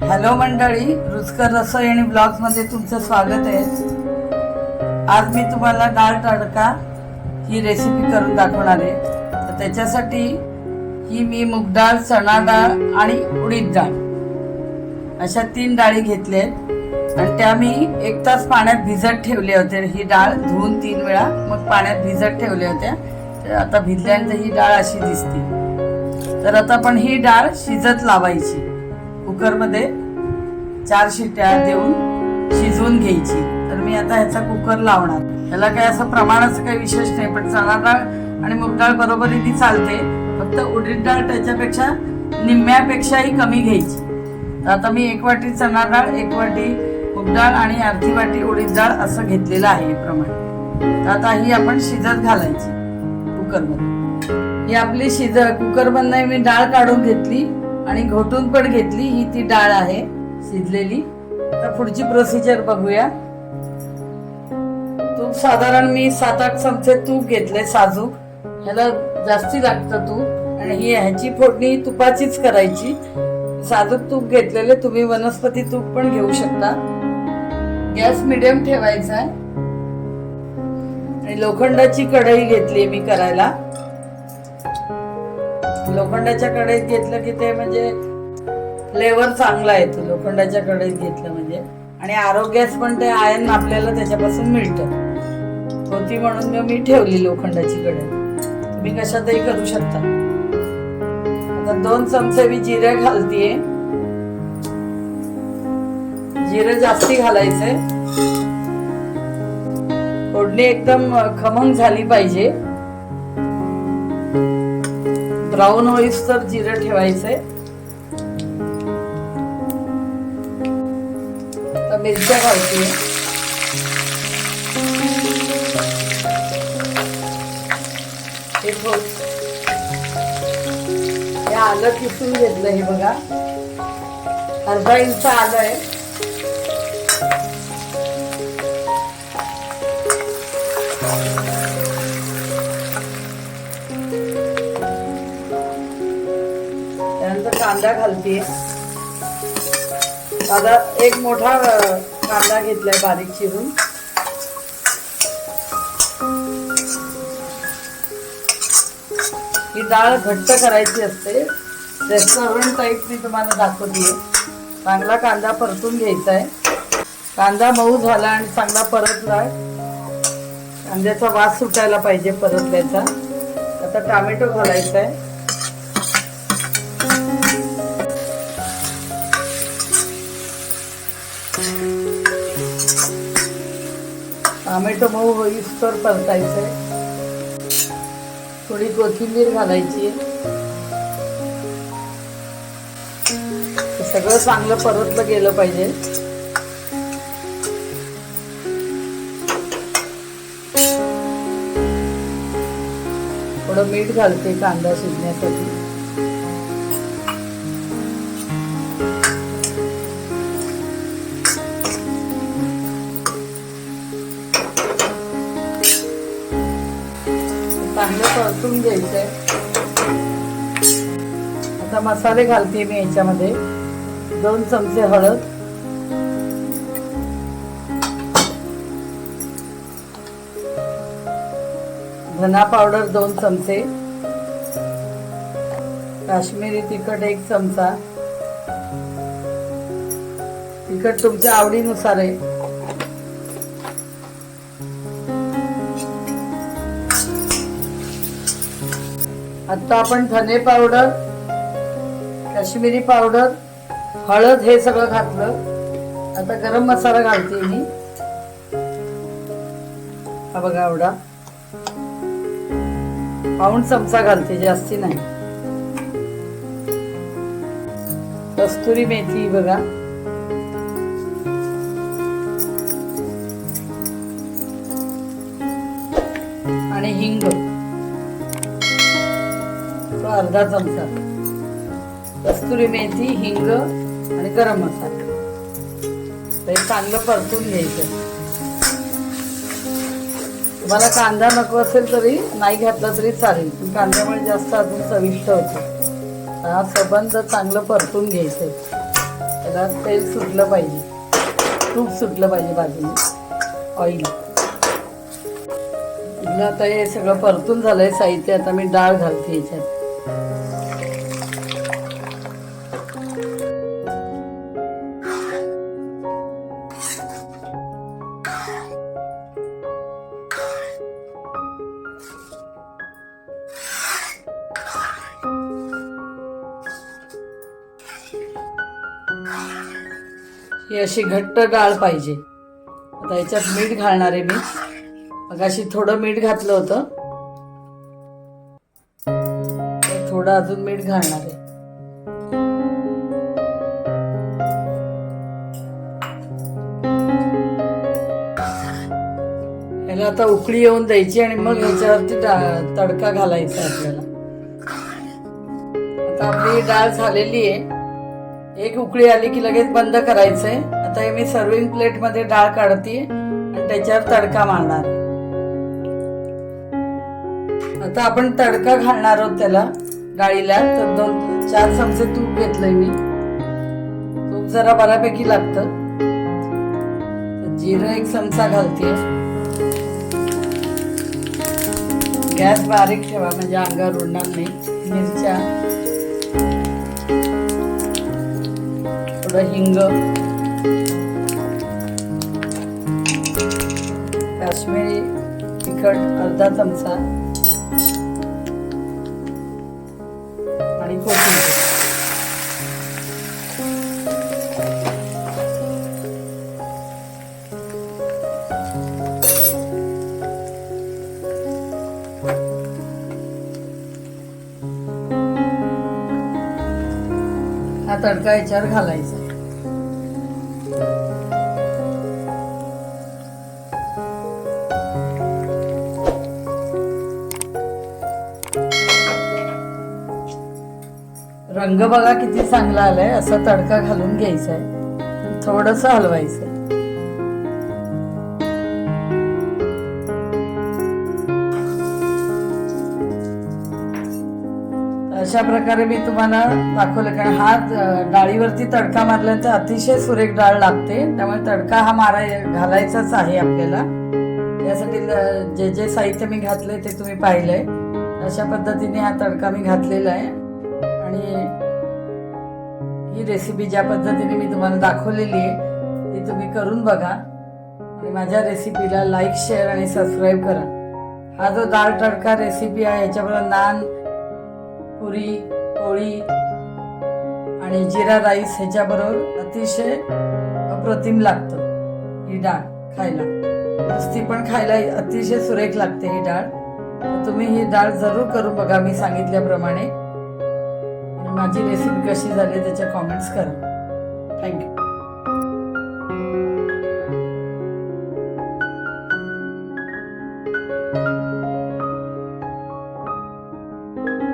Hello मंडळी, रुचकर रसोई आणि ब्लॉग्समध्ये तुमचं स्वागत आहे। आज मी तुम्हाला डाळ तडका ही रेसिपी करून दाखवणार आहे। तर त्याच्यासाठी ही मी मूग डाळ, चणा डाळ आणि उडीद डाळ अशा 3 डाळी घेतल्या आहेत आणि त्या मी 1 तास पाण्यात भिजत ठेवले होते। ही डाळ धुवून 3 वेळा मग पाण्यात भिजत ठेवल्या होत्या। तर आता भिजल्यानंतर ही डाळ अशी दिसते। तर आता आपण ही डाळ शिजत लावायची। कुकरमध्ये 4 शिट्ट्या देऊन शिजवून घ्यायची। तर मी आता ह्याचा कुकर लावणार। त्याला काय असं प्रमाणाचं काही विशेष नाही, पण चणा डाळ आणि मूग डाळ बरोबरीने चालते। फक्त उडीद डाळ त्याच्यापेक्षा निम्म्यापेक्षाही कमी घ्यायची। तर आता मी 1 वाटी चणा डाळ, 1 वाटी मूग डाळ आणि अर्धी वाटी उडीद डाळ असं घेतलेलं आहे प्रमाण। तर आता ही आपण शिजत घालायची कुकरमध्ये। ही आपली कुकरमधनं मी डाळ काढून घेतली आणि घोटून पण घेतली। ही ती डाळ आहे शिजलेली। तर पुढची प्रोसिजर बघूया। तूप साधारण मी 7-8 चमचे तूप घेतले साजूक। ह्याला जास्ती लागतं तूप आणि ही ह्याची फोडणी तुपाचीच करायची। साजूक तूप घेतलेले, तुम्ही वनस्पती तूप पण घेऊ शकता। गॅस मिडियम ठेवायचा आहे आणि लोखंडाची कढई घेतली मी करायला। लोखंडाच्या कढईत घेतलं की ते म्हणजे फ्लेवर चांगला येतो लोखंडाच्या कढईत घेतलं म्हणजे, आणि आरोग्यास पण ते आयर्न आपल्याला त्याच्यापासून मिळतं होती, म्हणून मी ठेवली लोखंडाची कढई। तुम्ही कशातही करू शकता। आता 2 चमचे मी जिरे घालतीये। जिरे जास्ती घालायचे। फोडणी एकदम खमंग झाली पाहिजे। ब्राऊन होईस तर जिरे ठेवायचे। तर मिरच्या घालते। हे आलं किसून घेतलं, हे बघा अर्धा इंच आलं आहे। त्यानंतर कांदा घालते। आता 1 मोठा कांदा घेतलाय बारीक चिरून। ही डाळ घट्ट करायची असते, रेस्टॉरंट टाईप मी तुम्हाला दाखवते। चांगला कांदा परतून घ्यायचा आहे। कांदा मऊ झाला आणि चांगला परतला, कांद्याचा वास सुटायला पाहिजे परतल्याचा। आता टोमॅटो घालायचा आहे। टोमॅटो मऊ होईस्तोवर परतायचंय। थोडी कोथिंबीर घालायची। सगळं चांगलं परतलं गेलं पाहिजे। थोडं मीठ घालते कांदा शिजण्यासाठी। चांगलं परतून घ्यायचंय। आता मसाले घालते मी याच्यामध्ये। 2 चमचे हळद, धना पावडर 2 चमचे, काश्मीरी तिखट 1 चमचा। तिखट तुमच्या आवडीनुसार आहे। आता आपण धने पावडर, काश्मीरी पावडर, हळद हे सगळं घातलं। आता गरम मसाला घालते मी। हा बघा एवढा, पाऊण चमचा घालते, जास्ती नाही। कस्तुरी मेथी बघा, आणि हिंग अर्धा चमचा। कस्तुरी मेथी, हिंग आणि गरम मसाला हे चांगलं परतून घ्यायचं। तुम्हाला कांदा नको असेल तरी नाही घातला तरी चालेल, पण कांद्यामुळे जास्त अजून चविष्ट होतं। हा संबंध चांगलं परतून घ्यायचं। त्याला तेल सुटलं पाहिजे, तूप सुटलं पाहिजे बाजूने, ऑइल. आता हे सगळं परतून झालंय साहित्य. आता मी डाळ घालते याच्यात. ही अशी घट्ट डाळ पाहिजे. आता याच्यात मीठ घालणार आहे मी. मगाशी थोडं मीठ घातलं होतं, थोडं अजून मीठ घालणार आहे. ह्याला आता उकळी येऊन द्यायची आणि मग ह्याच्यावरती तडका घालायचा आपल्याला. आता आपली डाळ झालेली आहे. एक उकळी आली की लगेच बंद करायचंय. आता हे मी सर्विंग प्लेट मध्ये डाळ काढते आणि त्याच्यावर तडका मारणार आहे. आता आपण तडका घालणार आहोत त्याला डाळीला. तर 2-4 चमचे तूप घेतलंय मी. तूप जरा बऱ्यापैकी लागतं. जिरं 1 चमचा घालते. गॅस बारीक ठेवा म्हणजे अंगावर उडणार नाही. मिरच्या, थोडं हिंग, काश्मीरी तिखट अर्धा चमचा आणि कोथिंबीर. हा तडका याच्यावर घालायचा. रंग बघा किती चांगला आलाय. असा तडका घालून घ्यायचा आहे. थोडस हलवायचं. अशा प्रकारे मी तुम्हाला दाखवलं. कारण हा डाळीवरती तडका मारल्यानंतर अतिशय सुरेख डाळ लागते. त्यामुळे तडका हा घालायचाच आहे आपल्याला. यासाठी जे जे साहित्य मी घातलंय ते तुम्ही पाहिलंय. अशा पद्धतीने हा तडका मी घातलेला आहे. आणि ही रेसिपी ज्या पद्धतीने मी तुम्हाला दाखवलेली आहे ती तुम्ही करून बघा. आणि माझ्या रेसिपीला लाईक, शेअर आणि सबस्क्राईब करा. हा जो डाळ तडका रेसिपी आहे याच्याबरोबर नान, पुरी, पोळी आणि जिरा राईस ह्याच्याबरोबर अतिशय अप्रतिम लागतं ही डाळ खायला. नुसती पण खायला अतिशय सुरेख लागते ही डाळ. तुम्ही ही डाळ जरूर करून बघा मी सांगितल्याप्रमाणे. माझी रेसिपी कशी झाली त्याच्या कॉमेंट्स करा. थँक्यू.